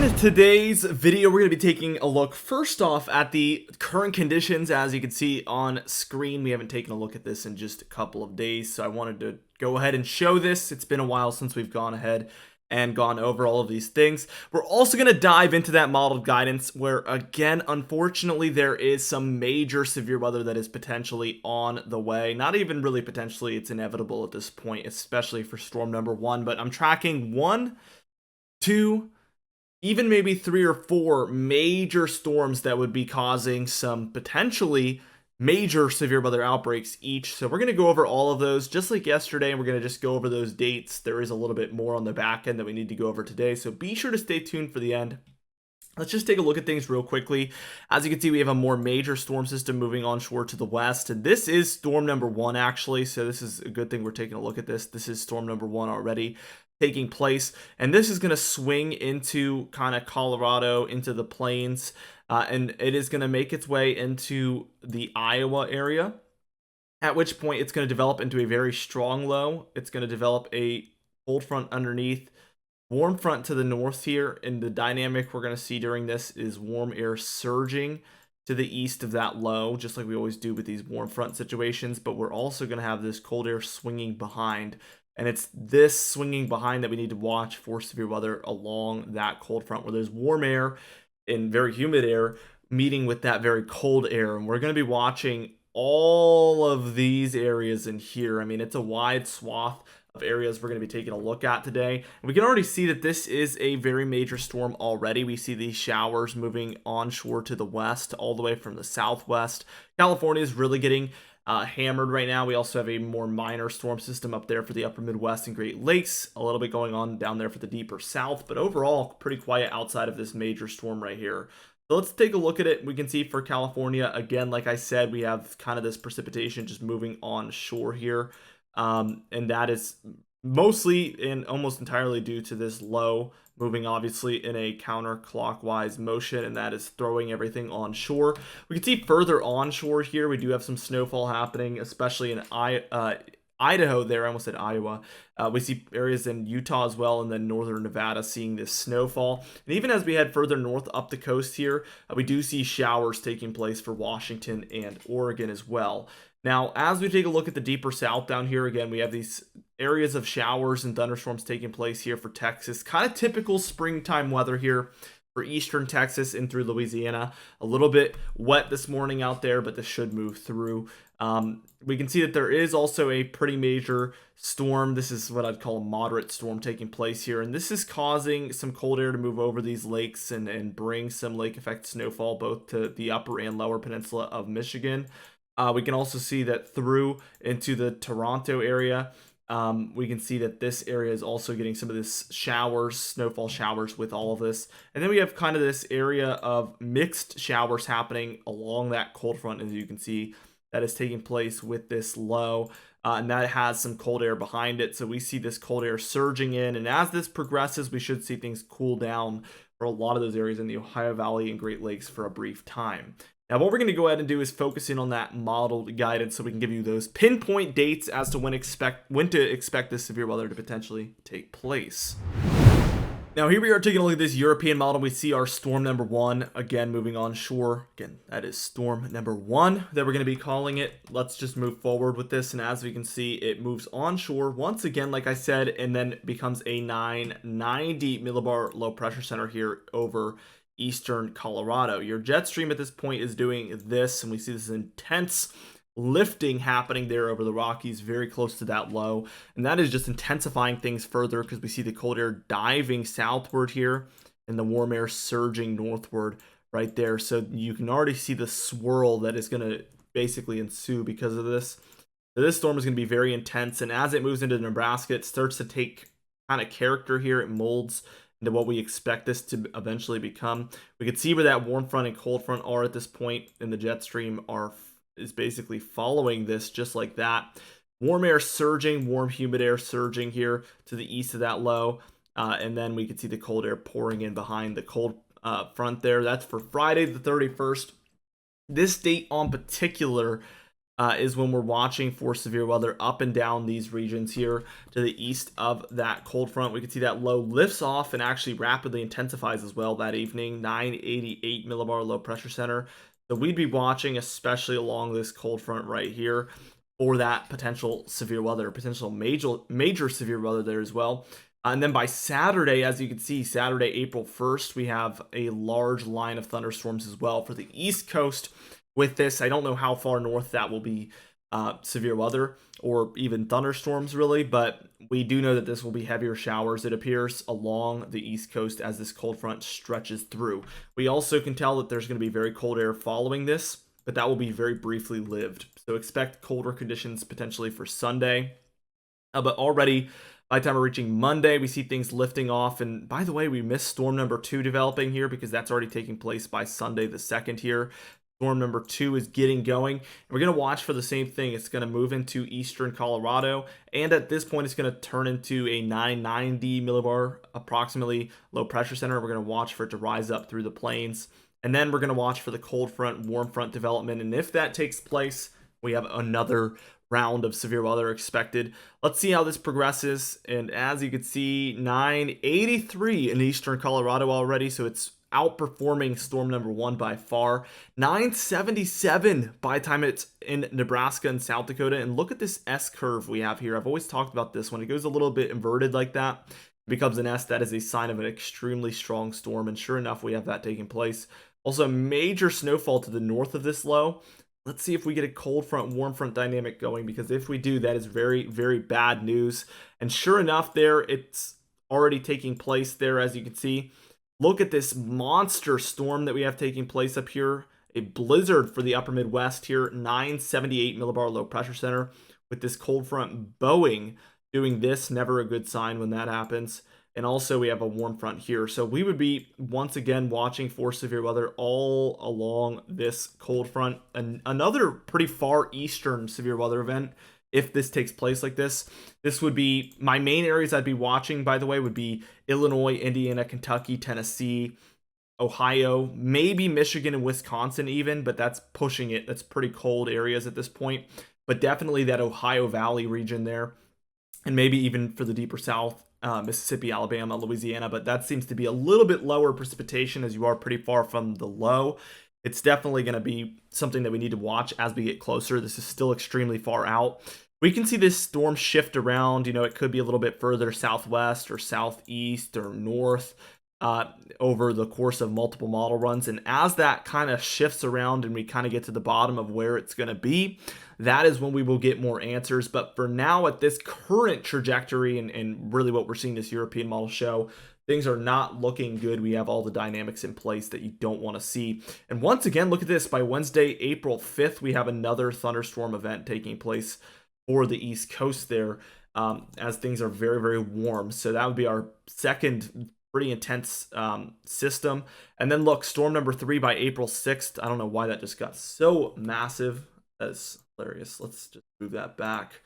In today's video, we're going to be taking a look first off at the current conditions. As you can see on screen, we haven't taken a look at this in just a couple of days, so I wanted to go ahead and show this. It's been a while since we've gone ahead and gone over all of these things. We're also going to dive into that modeled guidance where, again, unfortunately, there is some major severe weather that is potentially on the way. Not even really potentially, it's inevitable at this point, especially for storm number 1, but I'm tracking 1, 2, even maybe 3 or 4 major storms that would be causing some potentially major severe weather outbreaks each. So we're going to go over all of those just like yesterday, and we're going to just go over those dates. There is a little bit more on the back end that we need to go over today, so be sure to stay tuned for the end. Let's just take a look at things real quickly. As you can see, we have a more major storm system moving onshore to the west, and this is storm number 1 actually, so this is a good thing we're taking a look at this. This is storm number 1 already taking place, and this is going to swing into kind of Colorado, into the plains, and it is going to make its way into the Iowa area, at which point it's going to develop into a very strong low. It's going to develop a cold front underneath, warm front to the north here, and the dynamic we're going to see during this is warm air surging to the east of that low, just like we always do with these warm front situations, but we're also going to have this cold air swinging behind. And it's this swinging behind that we need to watch for severe weather along that cold front, where there's warm air and very humid air meeting with that very cold air. And we're going to be watching all of these areas in here. I mean, it's a wide swath of areas we're going to be taking a look at today. And we can already see that this is a very major storm already. We see these showers moving onshore to the west, all the way from the southwest. California is really getting hammered right now. We also have a more minor storm system up there for the upper Midwest and Great Lakes, a little bit going on down there for the deeper south, but overall pretty quiet outside of this major storm right here. So let's take a look at it. We can see for California, again, like I said, we have kind of this precipitation just moving on shore here, and that is mostly and almost entirely due to this low moving obviously in a counterclockwise motion, and that is throwing everything onshore. We can see further onshore here, we do have some snowfall happening, especially in Idaho there. I almost said Iowa. We see areas in Utah as well, and then northern Nevada seeing this snowfall. And even as we head further north up the coast here, we do see showers taking place for Washington and Oregon as well. Now, as we take a look at the deeper south down here, again, we have these areas of showers and thunderstorms taking place here for Texas. Kind of typical springtime weather here for eastern Texas and through Louisiana. A little bit wet this morning out there, but this should move through. We can see that there is also a pretty major storm. This is what I'd call a moderate storm taking place here, and this is causing some cold air to move over these lakes and bring some lake effect snowfall both to the upper and lower peninsula of Michigan. We can also see that through into the Toronto area. We can see that this area is also getting some of this showers, snowfall showers with all of this. And then we have kind of this area of mixed showers happening along that cold front, as you can see, that is taking place with this low. And that has some cold air behind it. So we see this cold air surging in. And as this progresses, we should see things cool down for a lot of those areas in the Ohio Valley and Great Lakes for a brief time. Now, what we're going to go ahead and do is focus in on that modeled guidance so we can give you those pinpoint dates as to when to expect this severe weather to potentially take place. Now, here we are taking a look at this European model. We see our storm number 1, again, moving onshore. Again, that is storm number 1 that we're going to be calling it. Let's just move forward with this. And as we can see, it moves onshore once again, like I said, and then becomes a 990 millibar low pressure center here over eastern Colorado. Your jet stream at this point is doing this, and we see this intense lifting happening there over the Rockies, very close to that low, and that is just intensifying things further because we see the cold air diving southward here and the warm air surging northward right there. So you can already see the swirl that is going to basically ensue because of this. So this storm is going to be very intense, and as it moves into Nebraska, it starts to take kind of character here. It molds into what we expect this to eventually become. We can see where that warm front and cold front are at this point, and the jet stream is basically following this just like that. Warm air surging, warm humid air surging here to the east of that low, and then we can see the cold air pouring in behind the cold front there. That's for Friday the 31st. This date on particular is when we're watching for severe weather up and down these regions here to the east of that cold front. We can see that low lifts off and actually rapidly intensifies as well that evening. 988 millibar low pressure center. So we'd be watching, especially along this cold front right here, for that potential severe weather, potential major severe weather there as well. And then by Saturday, as you can see, Saturday, April 1st, we have a large line of thunderstorms as well for the East Coast. With this, I don't know how far north that will be severe weather or even thunderstorms really, but we do know that this will be heavier showers, it appears, along the East Coast as this cold front stretches through. We also can tell that there's going to be very cold air following this, but that will be very briefly lived. So expect colder conditions potentially for Sunday. But already by the time we're reaching Monday, we see things lifting off. And by the way, we missed storm number 2 developing here because that's already taking place by Sunday the 2nd here. Storm number 2 is getting going. And we're going to watch for the same thing. It's going to move into eastern Colorado. And at this point, it's going to turn into a 990 millibar approximately low pressure center. We're going to watch for it to rise up through the plains. And then we're going to watch for the cold front, warm front development. And if that takes place, we have another round of severe weather expected. Let's see how this progresses. And as you can see, 983 in eastern Colorado already, so it's outperforming storm number 1 by far. 977 by the time it's in Nebraska and South Dakota. And look at this S curve we have here. I've always talked about this. When it goes a little bit inverted like that, it becomes an S. That is a sign of an extremely strong storm. And sure enough, we have that taking place. Also, major snowfall to the north of this low. Let's see if we get a cold front, warm front dynamic going, because if we do, that is very, very bad news. And sure enough, there, it's already taking place there, as you can see. Look at this monster storm that we have taking place up here. A blizzard for the upper Midwest here, 978 millibar low pressure center, with this cold front Boeing doing this. Never a good sign when that happens. And also we have a warm front here. So we would be once again watching for severe weather all along this cold front. And another pretty far eastern severe weather event, if this takes place like this. This would be my main areas I'd be watching, by the way, would be Illinois, Indiana, Kentucky, Tennessee, Ohio, maybe Michigan and Wisconsin even, but that's pushing it. That's pretty cold areas at this point. But definitely that Ohio Valley region there. And maybe even for the deeper south, Mississippi, Alabama, Louisiana, but that seems to be a little bit lower precipitation as you are pretty far from the low. It's definitely going to be something that we need to watch as we get closer. This is still extremely far out. We can see this storm shift around. You know, it could be a little bit further southwest or southeast or north over the course of multiple model runs. And as that kind of shifts around and we kind of get to the bottom of where it's going to be, that is when we will get more answers. But for now, at this current trajectory and really what we're seeing this European model show, things are not looking good. We have all the dynamics in place that you don't want to see. And once again, look at this. By Wednesday, April 5th, we have another thunderstorm event taking place for the East Coast there, as things are very, very warm. So that would be our second pretty intense system. And then look, storm number 3 by April 6th. I don't know why that just got so massive. That's hilarious. Let's just move that back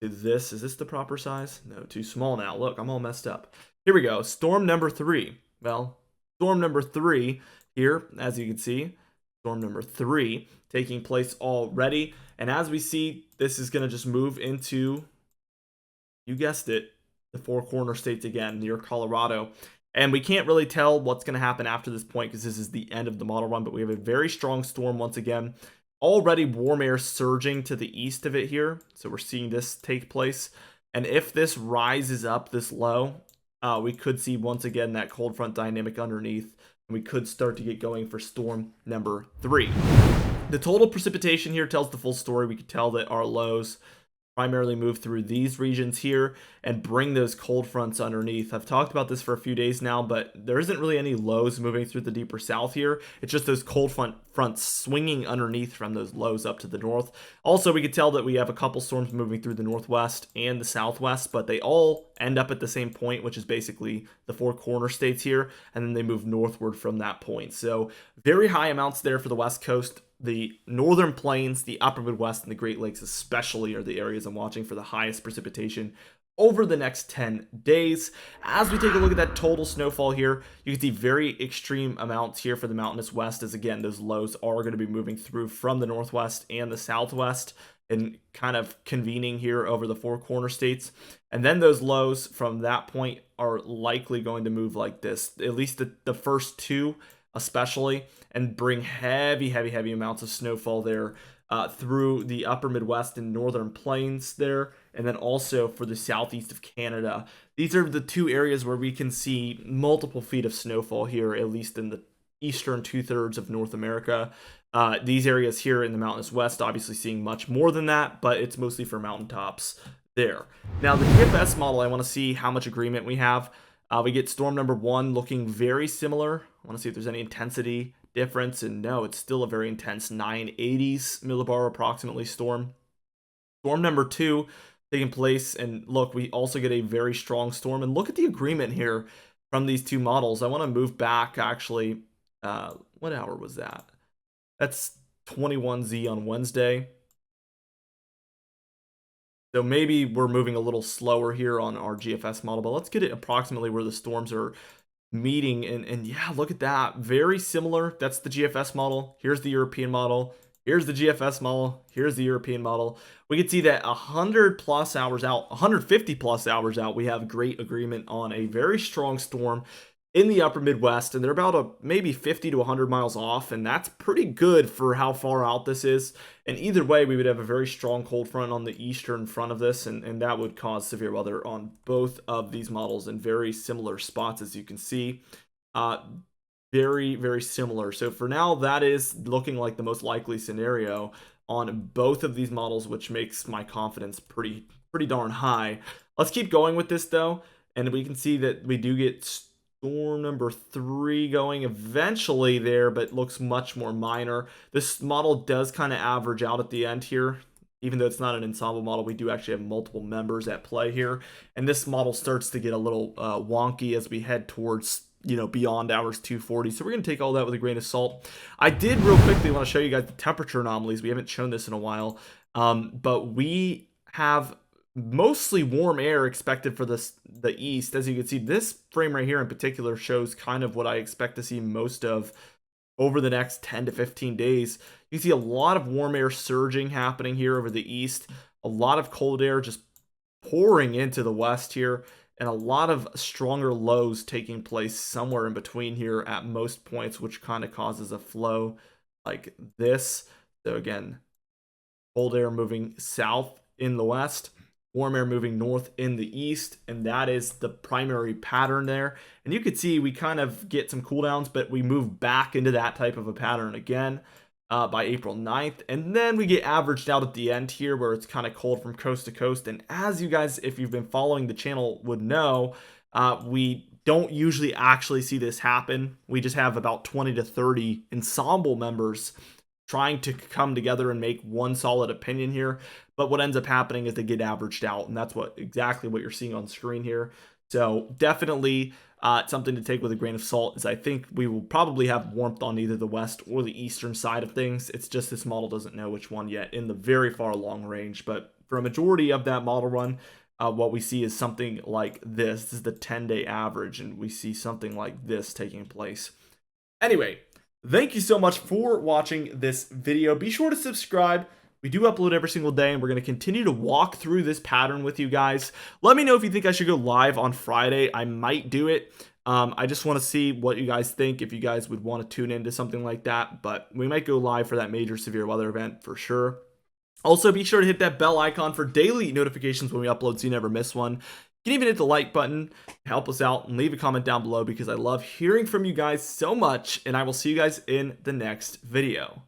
to this. Is this the proper size? No, too small now. Look, I'm all messed up. Here we go. Storm number 3. Well, storm number 3 here, as you can see, storm number 3 taking place already. And as we see, this is going to just move into, you guessed it, the Four Corner States again, near Colorado. And we can't really tell what's going to happen after this point because this is the end of the model run, but we have a very strong storm once again. Already warm air surging to the east of it here. So we're seeing this take place. And if this rises up this low, we could see once again that cold front dynamic underneath. And we could start to get going for storm number 3. The total precipitation here tells the full story. We could tell that our lows primarily move through these regions here and bring those cold fronts underneath. I've talked about this for a few days now, but there isn't really any lows moving through the deeper south here. It's just those cold fronts swinging underneath from those lows up to the north. Also, we could tell that we have a couple storms moving through the northwest and the southwest, but they all end up at the same point, which is basically the Four Corner States here, and then they move northward from that point. So very high amounts there for the West Coast. The northern plains, the upper Midwest, and the Great Lakes especially are the areas I'm watching for the highest precipitation over the next 10 days. As we take a look at that total snowfall here, you can see very extreme amounts here for the mountainous west, as again, those lows are going to be moving through from the northwest and the southwest and kind of convening here over the four corner states. And then those lows from that point are likely going to move like this, at least the first two especially, and bring heavy amounts of snowfall there through the upper Midwest and northern plains there, and then also for the southeast of Canada. These are the two areas where we can see multiple feet of snowfall here, at least in the eastern 2/3 of North America. These areas here in the mountainous west obviously seeing much more than that, but it's mostly for mountaintops there. Now the GFS model, I want to see how much agreement we have. We get storm number 1 looking very similar. I want to see if there's any intensity difference, and no, it's still a very intense 980s millibar approximately storm. Storm number 2 taking place, and look, we also get a very strong storm, and look at the agreement here from these two models. I want to move back actually. What hour was that? That's 21Z on Wednesday. So maybe we're moving a little slower here on our GFS model, but let's get it approximately where the storms are meeting. And yeah, look at that. Very similar. That's the GFS model. Here's the European model. Here's the GFS model. Here's the European model. We can see that 100 plus hours out, 150 plus hours out, we have great agreement on a very strong storm in the upper Midwest, and they're about maybe 50 to 100 miles off, and that's pretty good for how far out this is. And either way, we would have a very strong cold front on the eastern front of this, and that would cause severe weather on both of these models in very similar spots, as you can see. Very similar. So for now, that is looking like the most likely scenario on both of these models, which makes my confidence pretty darn high. Let's keep going with this though, and we can see that we do get storm number 3 going eventually there, but looks much more minor. This model does kind of average out at the end here. Even though it's not an ensemble model, we do actually have multiple members at play here, and this model starts to get a little wonky as we head towards beyond hours 240. So we're going to take all that with a grain of salt. I did real quickly want to show you guys the temperature anomalies. We haven't shown this in a while, but we have mostly warm air expected for the east. As you can see, this frame right here in particular shows kind of what I expect to see most of over the next 10 to 15 days. You see a lot of warm air surging happening here over the east, a lot of cold air just pouring into the west here, and a lot of stronger lows taking place somewhere in between here at most points, which kind of causes a flow like this. So again, cold air moving south in the west, warm air moving north in the east, and that is the primary pattern there. And you can see we kind of get some cooldowns, but we move back into that type of a pattern again by April 9th. And then we get averaged out at the end here where it's kind of cold from coast to coast. And as you guys, if you've been following the channel, would know, we don't usually actually see this happen. We just have about 20 to 30 ensemble members trying to come together and make one solid opinion here. But what ends up happening is they get averaged out, and that's exactly what you're seeing on screen here. So definitely something to take with a grain of salt, is I think we will probably have warmth on either the west or the eastern side of things. It's just this model doesn't know which one yet in the very far long range. But for a majority of that model run, what we see is something like this. This is the 10-day average, and we see something like this taking place. Anyway, thank you so much for watching this video. Be sure to subscribe. We do upload every single day, and we're going to continue to walk through this pattern with you guys. Let me know if you think I should go live on Friday. I might do it. I just want to see what you guys think, if you guys would want to tune into something like that. But we might go live for that major severe weather event for sure. Also, be sure to hit that bell icon for daily notifications when we upload so you never miss one. You can even hit the like button, help us out, and leave a comment down below because I love hearing from you guys so much, and I will see you guys in the next video.